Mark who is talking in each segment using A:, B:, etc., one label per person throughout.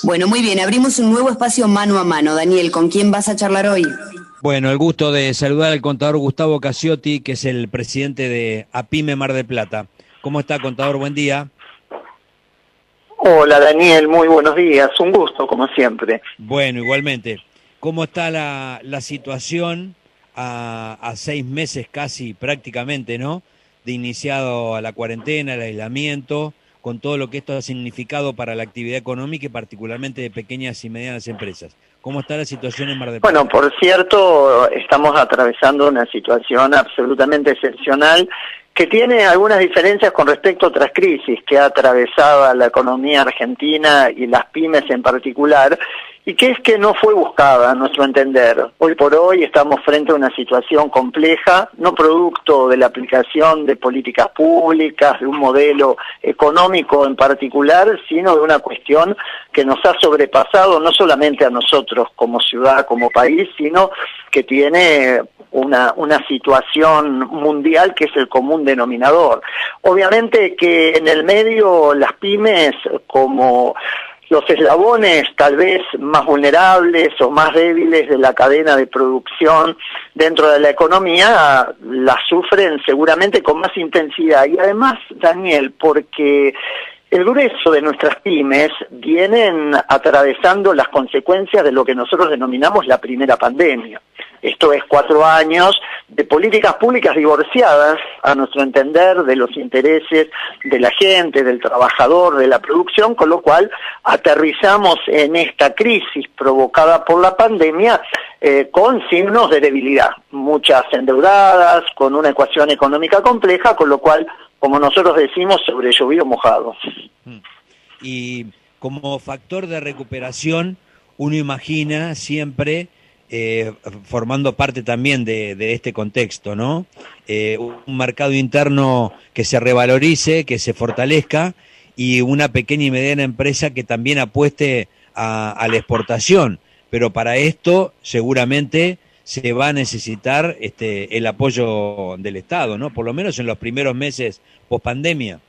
A: Bueno, muy bien, abrimos un nuevo espacio mano a mano. Daniel, ¿con quién vas a charlar hoy?
B: Bueno, el gusto de saludar al contador Gustavo Casiotti, que es el presidente de APYME Mar del Plata. ¿Cómo está, contador? Buen día.
C: Hola Daniel, muy buenos días, un gusto como siempre.
B: Bueno, igualmente. ¿Cómo está la situación a 6 meses casi prácticamente, ¿no? De iniciado a la cuarentena, el aislamiento, con todo lo que esto ha significado para la actividad económica y particularmente de pequeñas y medianas empresas. ¿Cómo está la situación en Mar del Plata?
C: Bueno, por cierto, estamos atravesando una situación absolutamente excepcional que tiene algunas diferencias con respecto a otras crisis que ha atravesado la economía argentina y las pymes en particular, y que es que no fue buscada, a nuestro entender. Hoy por hoy estamos frente a una situación compleja, no producto de la aplicación de políticas públicas, de un modelo económico en particular, sino de una cuestión que nos ha sobrepasado no solamente a nosotros como ciudad, como país, sino que tiene una situación mundial que es el común denominador. Obviamente que en el medio las pymes, como los eslabones tal vez más vulnerables o más débiles de la cadena de producción dentro de la economía, la sufren seguramente con más intensidad. Y además, Daniel, porque el grueso de nuestras pymes vienen atravesando las consecuencias de lo que nosotros denominamos la primera pandemia. Esto es 4 años de políticas públicas divorciadas, a nuestro entender, de los intereses de la gente, del trabajador, de la producción, con lo cual aterrizamos en esta crisis provocada por la pandemia con signos de debilidad, muchas endeudadas, con una ecuación económica compleja, con lo cual, como nosotros decimos, sobre llovido mojado.
B: Y como factor de recuperación, uno imagina siempre, formando parte también de este contexto, ¿no? Un mercado interno que se revalorice, que se fortalezca, y una pequeña y mediana empresa que también apueste a la exportación. Pero para esto seguramente se va a necesitar el apoyo del Estado, ¿no? Por lo menos en los primeros meses post-pandemia.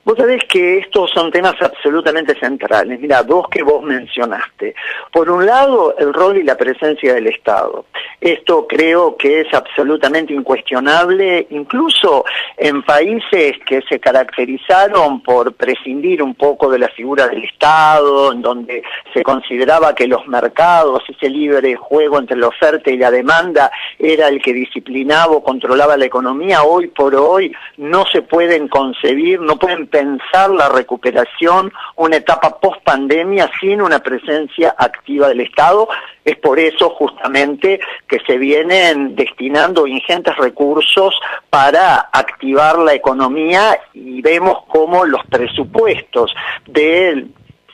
C: Vos sabés que estos son temas absolutamente centrales. Mira, dos que vos mencionaste. Por un lado, el rol y la presencia del Estado. Esto creo que es absolutamente incuestionable, incluso en países que se caracterizaron por prescindir un poco de la figura del Estado, en donde se consideraba que los mercados, ese libre juego entre la oferta y la demanda, era el que disciplinaba o controlaba la economía. Hoy por hoy no se pueden concebir, no pueden pensar la recuperación, una etapa post-pandemia sin una presencia activa del Estado. Es por eso justamente que se vienen destinando ingentes recursos para activar la economía, y vemos cómo los presupuestos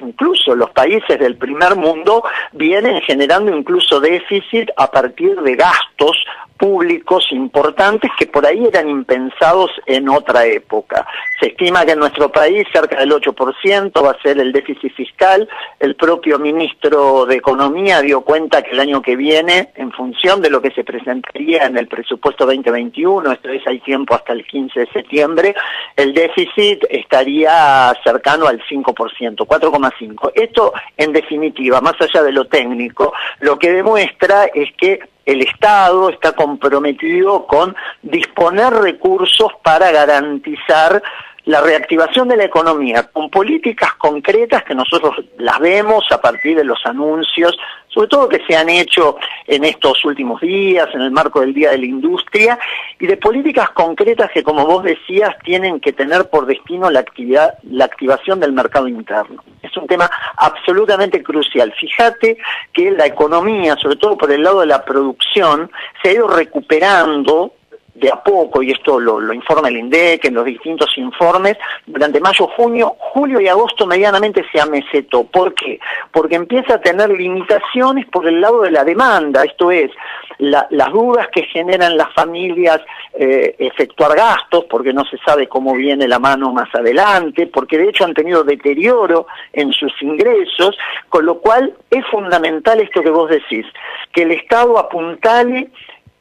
C: incluso los países del primer mundo vienen generando incluso déficit a partir de gastos públicos importantes que por ahí eran impensados en otra época. Se estima que en nuestro país cerca del 8% va a ser el déficit fiscal. El propio ministro de Economía dio cuenta que el año que viene, en función de lo que se presentaría en el presupuesto 2021, esto es, hay tiempo hasta el 15 de septiembre, el déficit estaría cercano al 5%, 4,5%. Esto, en definitiva, más allá de lo técnico, lo que demuestra es que el Estado está comprometido con disponer recursos para garantizar la reactivación de la economía, con políticas concretas que nosotros las vemos a partir de los anuncios, sobre todo que se han hecho en estos últimos días, en el marco del Día de la Industria, y de políticas concretas que, como vos decías, tienen que tener por destino la activación del mercado interno. Es un tema absolutamente crucial. Fíjate que la economía, sobre todo por el lado de la producción, se ha ido recuperando de a poco, y esto lo informa el INDEC en los distintos informes, durante mayo, junio, julio y agosto medianamente se amesetó. ¿Por qué? Porque empieza a tener limitaciones por el lado de la demanda, esto es, las dudas que generan las familias efectuar gastos, porque no se sabe cómo viene la mano más adelante, porque de hecho han tenido deterioro en sus ingresos, con lo cual es fundamental esto que vos decís, que el Estado apuntale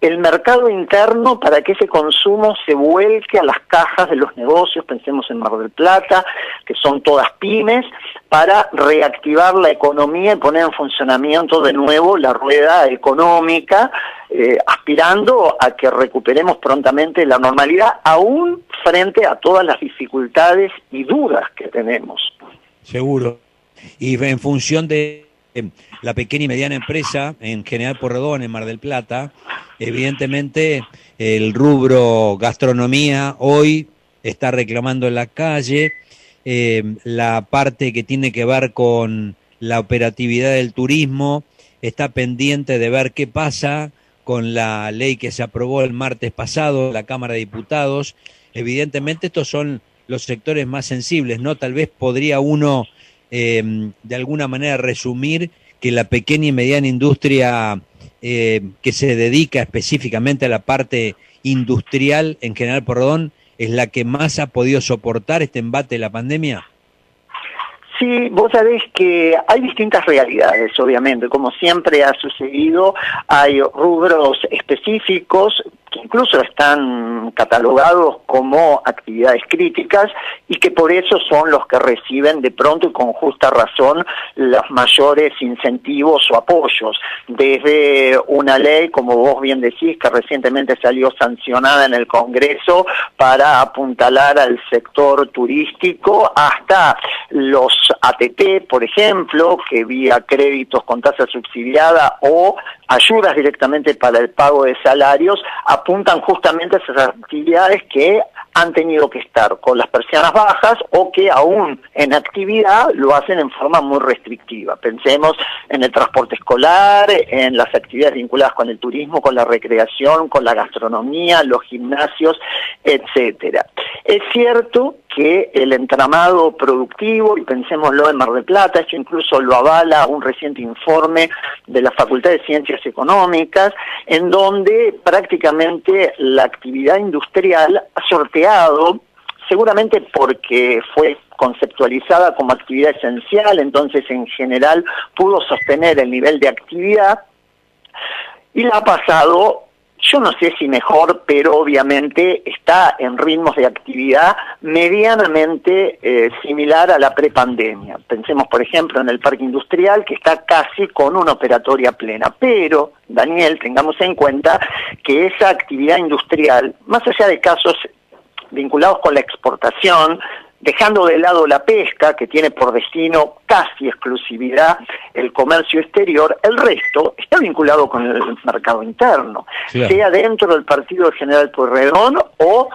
C: el mercado interno para que ese consumo se vuelque a las cajas de los negocios, pensemos en Mar del Plata, que son todas pymes, para reactivar la economía y poner en funcionamiento de nuevo la rueda económica, aspirando a que recuperemos prontamente la normalidad, aún frente a todas las dificultades y dudas que tenemos.
B: Seguro. Y en función de la pequeña y mediana empresa, en General Porredón, en Mar del Plata, evidentemente el rubro gastronomía hoy está reclamando en la calle, la parte que tiene que ver con la operatividad del turismo está pendiente de ver qué pasa con la ley que se aprobó el martes pasado en la Cámara de Diputados. Evidentemente estos son los sectores más sensibles, ¿no? Tal vez podría uno de alguna manera resumir que la pequeña y mediana industria que se dedica específicamente a la parte industrial en General Porredón es la que más ha podido soportar este embate de la pandemia.
C: Sí, vos sabés que hay distintas realidades, obviamente, como siempre ha sucedido, hay rubros específicos que incluso están catalogados como actividades críticas y que por eso son los que reciben de pronto y con justa razón los mayores incentivos o apoyos, desde una ley, como vos bien decís, que recientemente salió sancionada en el Congreso para apuntalar al sector turístico, hasta los ATP, por ejemplo, que vía créditos con tasa subsidiada o ayudas directamente para el pago de salarios, apuntan justamente a esas actividades que han tenido que estar con las persianas bajas o que aún en actividad lo hacen en forma muy restrictiva. Pensemos en el transporte escolar, en las actividades vinculadas con el turismo, con la recreación, con la gastronomía, los gimnasios, etcétera. Es cierto que el entramado productivo, y pensémoslo en Mar del Plata, esto incluso lo avala un reciente informe de la Facultad de Ciencias Económicas, en donde prácticamente la actividad industrial ha sorteado, seguramente porque fue conceptualizada como actividad esencial, entonces en general pudo sostener el nivel de actividad, y la ha pasado, yo no sé si mejor, pero obviamente está en ritmos de actividad medianamente similar a la prepandemia. Pensemos, por ejemplo, en el parque industrial, que está casi con una operatoria plena. Pero, Daniel, tengamos en cuenta que esa actividad industrial, más allá de casos vinculados con la exportación, dejando de lado la pesca, que tiene por destino casi exclusividad el comercio exterior, el resto está vinculado con el mercado interno, claro, sea dentro del partido de General Pueyrredón o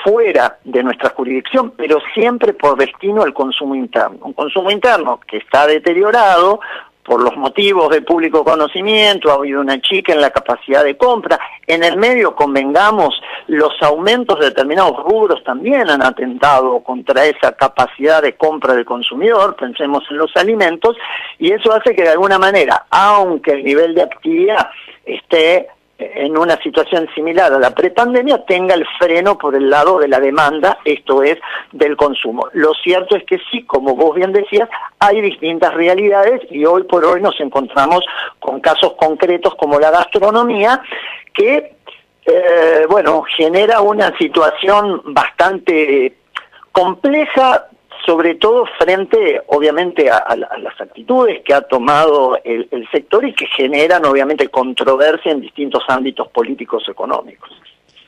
C: fuera de nuestra jurisdicción, pero siempre por destino el consumo interno. Un consumo interno que está deteriorado por los motivos de público conocimiento, ha habido una chica en la capacidad de compra. En el medio, convengamos, los aumentos de determinados rubros también han atentado contra esa capacidad de compra del consumidor, pensemos en los alimentos, y eso hace que de alguna manera, aunque el nivel de actividad esté en una situación similar a la prepandemia, tenga el freno por el lado de la demanda, esto es, del consumo. Lo cierto es que sí, como vos bien decías, hay distintas realidades y hoy por hoy nos encontramos con casos concretos como la gastronomía, que, genera una situación bastante compleja, sobre todo frente, obviamente, a las actitudes que ha tomado el sector y que generan, obviamente, controversia en distintos ámbitos políticos económicos.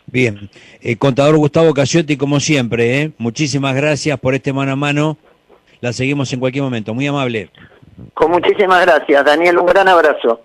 B: Bien. Contador Gustavo Casiotti, como siempre, muchísimas gracias por este mano a mano. La seguimos en cualquier momento. Muy amable.
C: Con muchísimas gracias, Daniel. Un gran abrazo.